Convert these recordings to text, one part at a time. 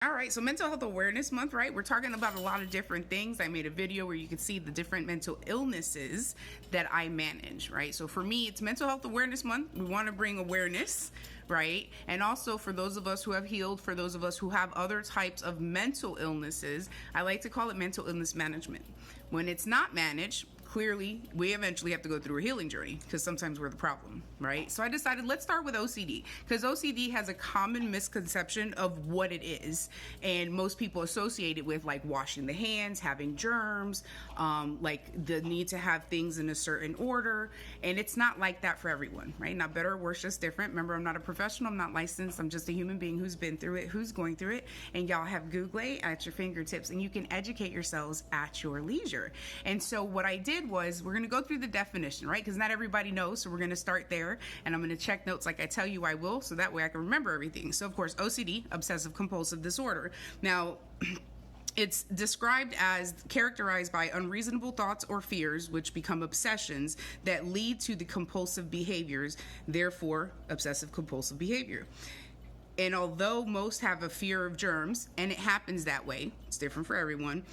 All right, so Mental Health Awareness Month, right? We're talking about a lot of different things. I made a video where you can see the different mental illnesses that I manage, right? So for me, it's Mental Health Awareness Month. We want to bring awareness, right? And also for those of us who have healed, for those of us who have other types of mental illnesses, I like to call it mental illness management. When it's not managed, clearly we eventually have to go through a healing journey because sometimes we're the problem, right? So I decided let's start with OCD because OCD has a common misconception of what it is, and most people associate it with like washing the hands, having germs, like the need to have things in a certain order, and it's not like that for everyone, right? Not better or worse, just different. Remember, I'm not a professional, I'm not licensed, I'm just a human being who's been through it, who's going through it, and y'all have Google at your fingertips and you can educate yourselves at your leisure. And so what I did was we're going to go through the definition, right? Because not everybody knows, so we're going to start there, and I'm going to check notes like I tell you I will, so that way I can remember everything. So of course, OCD, obsessive compulsive disorder. Now, it's described as characterized by unreasonable thoughts or fears, which become obsessions that lead to the compulsive behaviors, therefore obsessive compulsive behavior. And although most have a fear of germs, and it happens that way, it's different for everyone,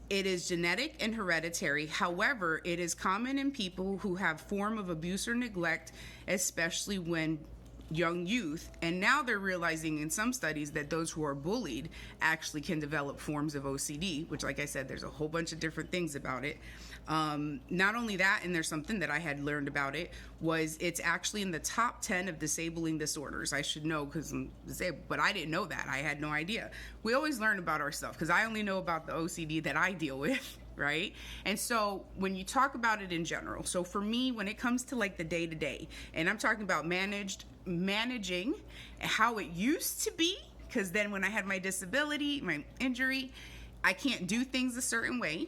it is genetic and hereditary. However, it is common in people who have form of abuse or neglect, especially when young youth. And now they're realizing in some studies that those who are bullied actually can develop forms of OCD, which, like I said, there's a whole bunch of different things about it. Not only that, and there's something that I had learned about it, was it's actually in the top 10 of disabling disorders. I should know because I'm disabled, but I didn't know that. I had no idea. We always learn about ourselves because I only know about the OCD that I deal with, right? And so when you talk about it in general, so for me, when it comes to like the day to day, and I'm talking about managing how it used to be, because then when I had my disability, my injury, I can't do things a certain way.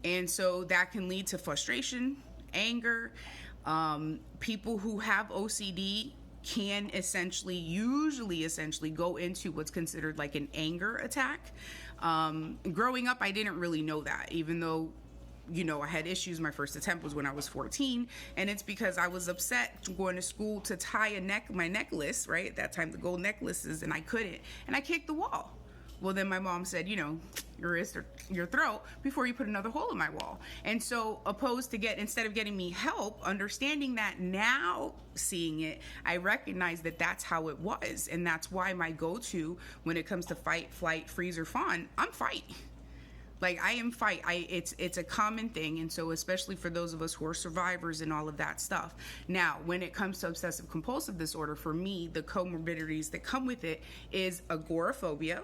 And so that can lead to frustration, anger. People who have OCD can usually go into what's considered like an anger attack. Growing up, I didn't really know that, even though, you know, I had issues. My first attempt was when I was 14, and it's because I was upset going to school to tie my necklace, right? At that time, the gold necklaces, and I couldn't, and I kicked the wall. Well, then my mom said, you know, your wrist or your throat before you put another hole in my wall. And so instead of getting me help, understanding that now, seeing it, I recognize that that's how it was. And that's why my go-to when it comes to fight, flight, freeze, or fawn, I'm fight. Like I am fight. It's a common thing. And so especially for those of us who are survivors and all of that stuff. Now, when it comes to obsessive compulsive disorder, for me, the comorbidities that come with it is agoraphobia.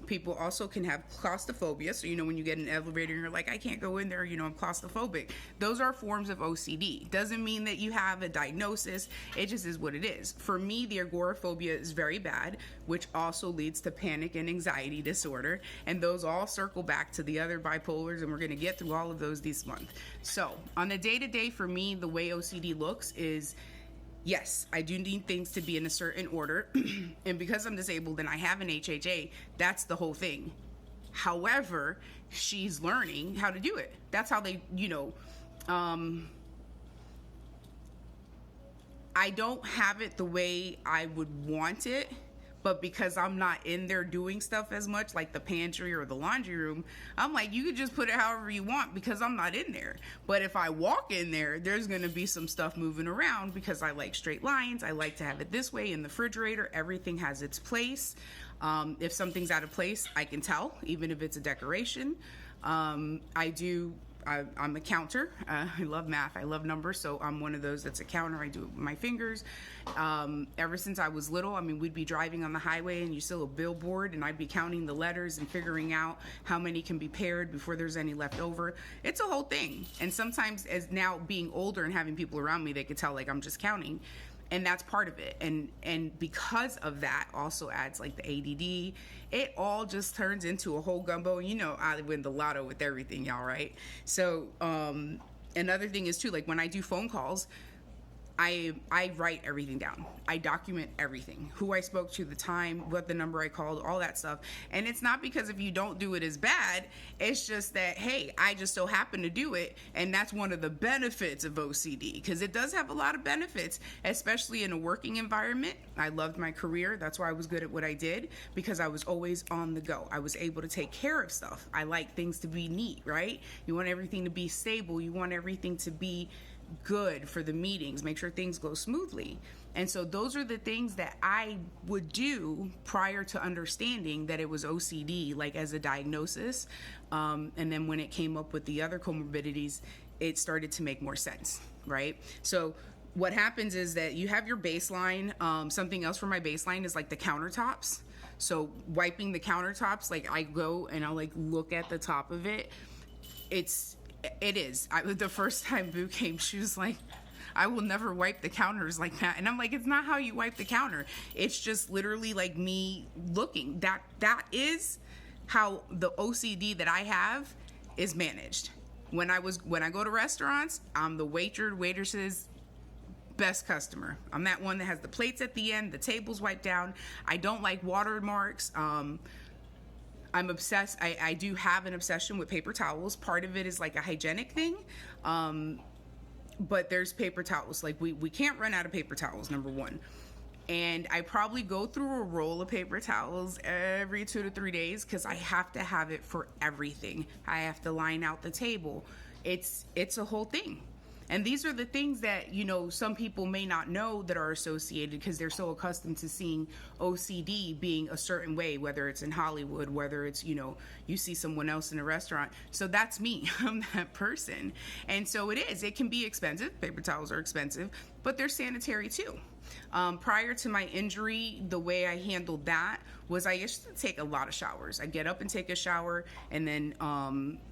People also can have claustrophobia. So, you know, when you get in an elevator and you're like, I can't go in there, you know, I'm claustrophobic. Those are forms of OCD. Doesn't mean that you have a diagnosis. It just is what it is. For me, the agoraphobia is very bad, which also leads to panic and anxiety disorder. And those all circle back to the other bipolars, and we're going to get through all of those this month. So on the day-to-day, for me, the way OCD looks is, yes, I do need things to be in a certain order. And because I'm disabled and I have an HHA, that's the whole thing. However, she's learning how to do it. That's how they, you know, I don't have it the way I would want it. But because I'm not in there doing stuff as much, like the pantry or the laundry room, I'm like, you could just put it however you want because I'm not in there. But if I walk in there, there's going to be some stuff moving around because I like straight lines. I like to have it this way in the refrigerator. Everything has its place. If something's out of place, I can tell, even if it's a decoration. I'm a counter. I love math. I love numbers. So I'm one of those that's a counter. I do it with my fingers. Ever since I was little, I mean, we'd be driving on the highway and you see a billboard and I'd be counting the letters and figuring out how many can be paired before there's any left over. It's a whole thing. And sometimes, as now being older and having people around me, they could tell like I'm just counting. And that's part of it. And because of that also adds like the ADD. It all just turns into a whole gumbo. You know, I win the lotto with everything, y'all, right? So another thing is too, like when I do phone calls, I write everything down. I document everything. Who I spoke to, the time, what the number I called, all that stuff. And it's not because if you don't do it is bad. It's just that, hey, I just so happen to do it. And that's one of the benefits of OCD, because it does have a lot of benefits, especially in a working environment. I loved my career. That's why I was good at what I did, because I was always on the go. I was able to take care of stuff. I like things to be neat, right? You want everything to be stable. You want everything to be good for the meetings, make sure things go smoothly. And so those are the things that I would do prior to understanding that it was OCD, like as a diagnosis. And then when it came up with the other comorbidities, it started to make more sense, right? So what happens is that you have your baseline. Something else for my baseline is like the countertops. So wiping the countertops, like I go and I'll like look at the top of it. It is. The first time Boo came, she was like, I will never wipe the counters like that. And I'm like, it's not how you wipe the counter. It's just literally like me looking. That is how the OCD that I have is managed. When I go to restaurants, I'm the waitress's best customer. I'm that one that has the plates at the end, the tables wiped down. I don't like watermarks. I'm obsessed. I do have an obsession with paper towels. Part of it is like a hygienic thing. But there's paper towels. Like we can't run out of paper towels, number one. And I probably go through a roll of paper towels every 2 to 3 days because I have to have it for everything. I have to line out the table. It's a whole thing. And these are the things that, you know, some people may not know that are associated because they're so accustomed to seeing OCD being a certain way, whether it's in Hollywood, whether it's, you know, you see someone else in a restaurant. So that's me. I'm that person. And so it can be expensive. Paper towels are expensive, but they're sanitary too. Prior to my injury, the way I handled that was I used to take a lot of showers. I'd get up and take a shower, and then,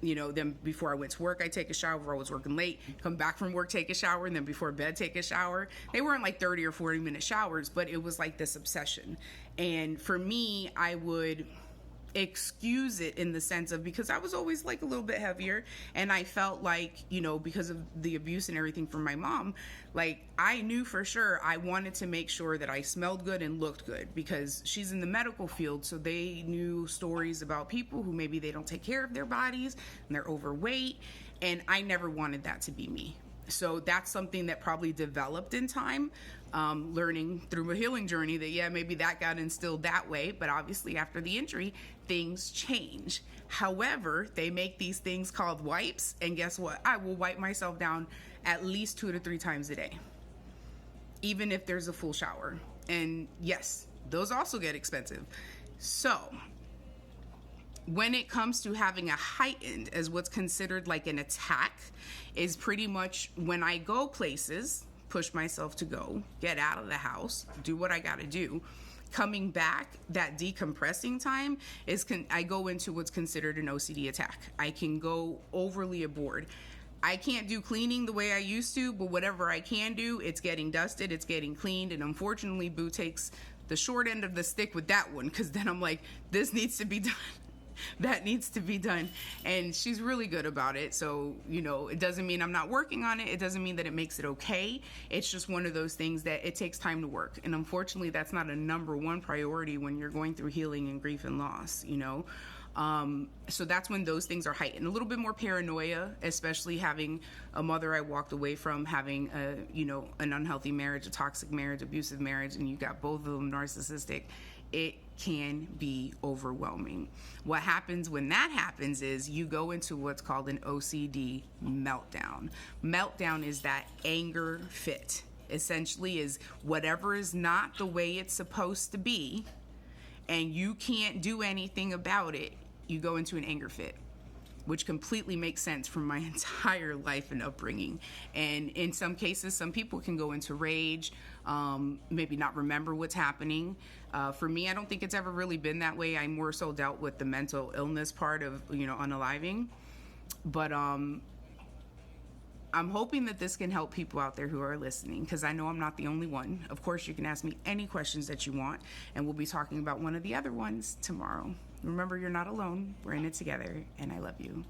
then before I went to work, I'd take a shower. If I was working late, come back from work, take a shower, and then before bed, take a shower. They weren't like 30 or 40-minute showers, but it was like this obsession. And for me, I would excuse it in the sense of, because I was always like a little bit heavier, and I felt like, you know, because of the abuse and everything from my mom, like I knew for sure I wanted to make sure that I smelled good and looked good, because she's in the medical field, so they knew stories about people who maybe they don't take care of their bodies and they're overweight, and I never wanted that to be me. So that's something that probably developed in time, learning through a healing journey that, maybe that got instilled that way. But obviously after the injury, things change. However, they make these things called wipes. And guess what? I will wipe myself down at least 2 to 3 times a day, even if there's a full shower. And yes, those also get expensive. So when it comes to having a heightened as what's considered like an attack, is pretty much when I go places, push myself to go, get out of the house, do what I gotta do. Coming back, that decompressing time is I go into what's considered an OCD attack. I can go overly aboard. I can't do cleaning the way I used to, but whatever I can do, it's getting dusted, it's getting cleaned, and unfortunately, Boo takes the short end of the stick with that one, because then I'm like, this needs to be done. That needs to be done. And she's really good about it. So, you know, it doesn't mean I'm not working on it. It doesn't mean that it makes it okay. It's just one of those things that it takes time to work. And unfortunately, that's not a number one priority when you're going through healing and grief and loss, you know. So that's when those things are heightened. A little bit more paranoia, especially having a mother I walked away from, having an unhealthy marriage, a toxic marriage, abusive marriage, and you got both of them narcissistic. It can be overwhelming. What happens when that happens is you go into what's called an OCD meltdown. Meltdown is that anger fit. Essentially is whatever is not the way it's supposed to be, and you can't do anything about it, you go into an anger fit, which completely makes sense from my entire life and upbringing. And in some cases, some people can go into rage, maybe not remember what's happening. For me, I don't think it's ever really been that way. I more so dealt with the mental illness part of, unaliving. But I'm hoping that this can help people out there who are listening, because I know I'm not the only one. Of course, you can ask me any questions that you want, and we'll be talking about one of the other ones tomorrow. Remember, you're not alone. We're in it together, and I love you.